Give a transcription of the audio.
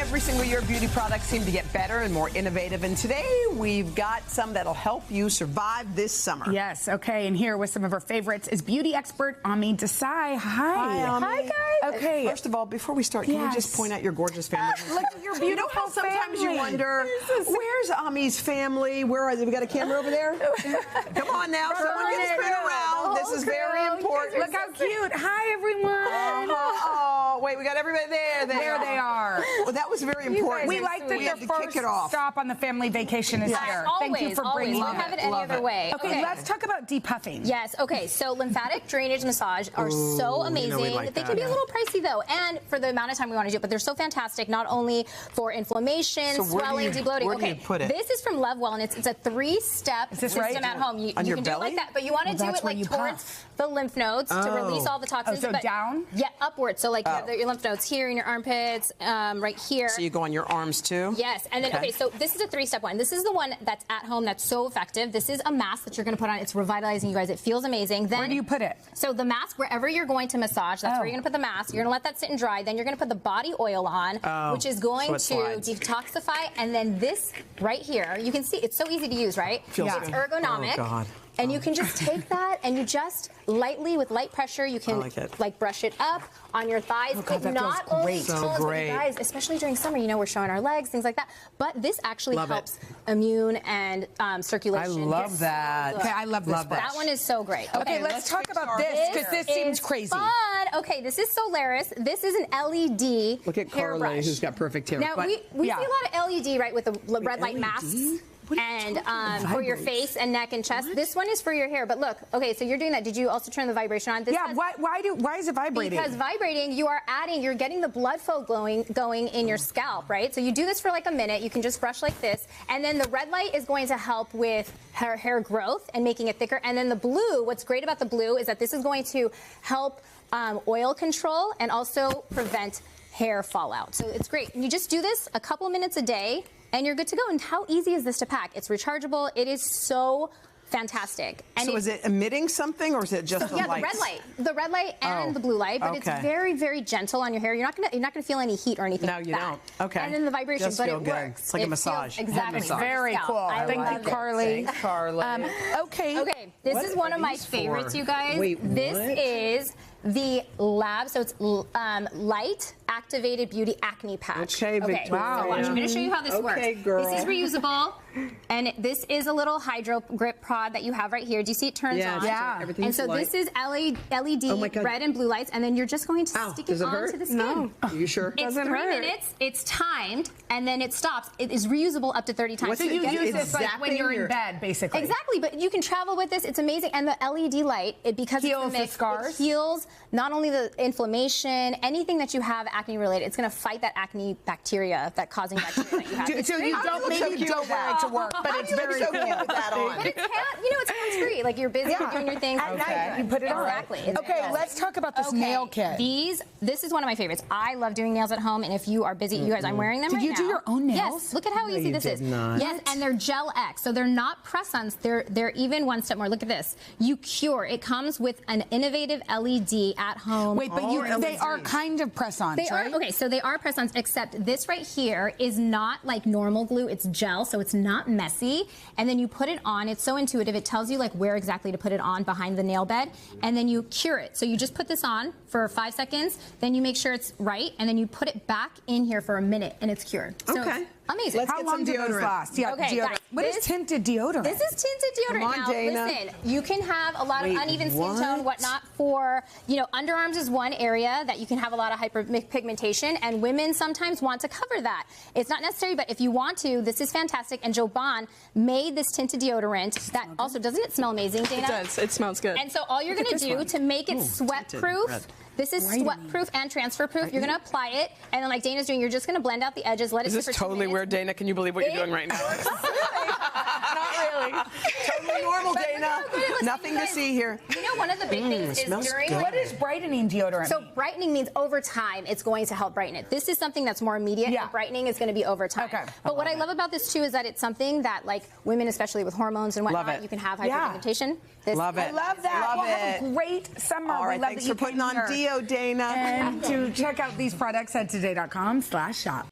Every single year, beauty products seem to get better and more innovative. And today, we've got some that'll help you survive this summer. Yes, okay. And here with some of our favorites is beauty expert Ami Desai. Hi. Ami. Hi, guys. Okay. First of all, before we start, can you just point out your gorgeous family? Look at your beautiful You know how sometimes family. you wonder, where's Ami's family? Where are they? We got a camera over there? Come on now. Someone get a spin around. This is very important. Look how cute. Hi, everyone. Oh, wait, we got everybody there. There they are. Well, that was very important. We like that their first stop on the family vacation is here. Always, Thank you for bringing We it. don't have it any other way. Okay, let's talk about depuffing. Yes, okay, so lymphatic drainage massage are so amazing. They can be a little pricey though, and for the amount of time we want to do it, but they're so fantastic, not only for inflammation, swelling, debloating. Where do you put it? This is from Lovewell, and it's a 3-step system at home. You on your can do it like that, but you want to do it like towards the lymph nodes to release all the toxins. So down? Yeah, upwards. So like you have your lymph nodes here in your armpits, right here. So you go on your arms too? Yes, and then, okay, so this is a 3-step one. This is the one that's at home that's so effective. This is a mask that you're going to put on. It's revitalizing, you guys. It feels amazing. Then, where do you put it? So the mask, wherever you're going to massage, that's where you're going to put the mask. You're going to let that sit and dry. Then you're going to put the body oil on, which is going to detoxify. And then this right here, you can see, it's so easy to use, right? It's ergonomic. Oh, God. And you can just take that and you just lightly, with light pressure, you can like brush it up on your thighs. Oh, God, it not only tones great. guys, especially during summer, you know, we're showing our legs, things like that. But this actually helps immune and circulation. I love that. Okay, I love this. That one is so great. Okay, let's talk about this because this seems crazy. Fun. Okay, this is Solaris. This is an LED Look at hair Carly, brush. who's got perfect hair. Now, we see a lot of LED, right, with the red light masks. And for your face and neck and chest. This one is for your hair. But look, okay, so you're doing that. Did you also turn the vibration on? This why is it vibrating? Because vibrating, you're getting the blood flow going in your scalp, right? So you do this for like a minute. You can just brush like this. And then the red light is going to help with hair growth and making it thicker. And then the blue, what's great about the blue is that this is going to help oil control and also prevent hair fallout. So it's great. And you just do this a couple minutes a day and you're good to go. And how easy is this to pack? It's rechargeable. It is so fantastic. And so is it emitting something or is it just the lights? The red light and the blue light, but it's very, very gentle on your hair. You're not gonna feel any heat or anything. No, you don't. Okay. And then the vibration, just but feel it good. works. It's like a massage. Exactly. Very cool. Thank you, Carly. Thanks, Carly. Okay. This is one of my favorites, you guys. Wait, this is the Lab, so it's light activated beauty acne patch. Okay, Victoria. So watch, I'm going to show you how this works. Girl. This is reusable, and this is a little hydro grip pod that you have right here. Do you see it turns on? Yeah. And so this is LED red and blue lights, and then you're just going to stick it onto the skin. No. Are you sure? It's 3 minutes. It's timed, and then it stops. It is reusable up to 30 times. So you use this like when you're in bed, basically. Exactly, but you can travel with this. It's amazing, and the LED light, because heals it's a mix, the scars. it heals not only the inflammation, anything that you have acne related. It's going to fight that acne bacteria, that causing bacteria that you have. So you don't wear it to work, but it's very cool with that on. But it's hands-free. Like you're busy, you're doing your things. At night, you put it on. Exactly. Okay, let's talk about this nail kit. This is one of my favorites. I love doing nails at home, and if you are busy, you guys, I'm wearing them right now. Did you do your own nails? Yes. Look at how easy this is. Yes, and they're Gel X, so they're not press-ons. They're even one step more. Look at this. You cure. It comes with an innovative LED at home. Wait, but they are kind of press-ons, right? Okay, so they are press-ons, except this right here is not like normal glue. It's gel, so it's not messy. And then you put it on. It's so intuitive. It tells you like where exactly to put it on behind the nail bed, and then you cure it. So you just put this on for 5 seconds, then you make sure it's right, and then you put it back in here for a minute, and it's cured. So it's amazing. Let's How long do those last? Yeah, okay, guys, what is tinted deodorant? This is tinted deodorant. Come on, now, Dana. listen, you can have a lot of uneven skin tone, whatnot, for, underarms is one area that you can have a lot of hyperpigmentation, and women sometimes want to cover that. It's not necessary, but if you want to, this is fantastic. And Joban made this tinted deodorant that also, doesn't it smell amazing, Dana? It does. It smells good. And so all you're going to do to make it sweat-proof, this is sweat-proof and transfer-proof. You're going to apply it, and then like Dana's doing, you're just going to blend out the edges, let it sit for 2 minutes. Is this totally weird, Dana? Can you believe what you're doing right now? Not really. Totally normal, Dana. Nothing to see here. You know, one of the big things is during... What is brightening deodorant? So brightening means over time, it's going to help brighten it. This is something that's more immediate. And brightening is going to be over time. Okay. But what I love about this, too, is that it's something that, like, women, especially with hormones and whatnot, you can have hyperpigmentation. Love it. I love that. Love Have a great summer. All right, thanks for putting on Deo, Dana. And to check out these products at today.com/shop.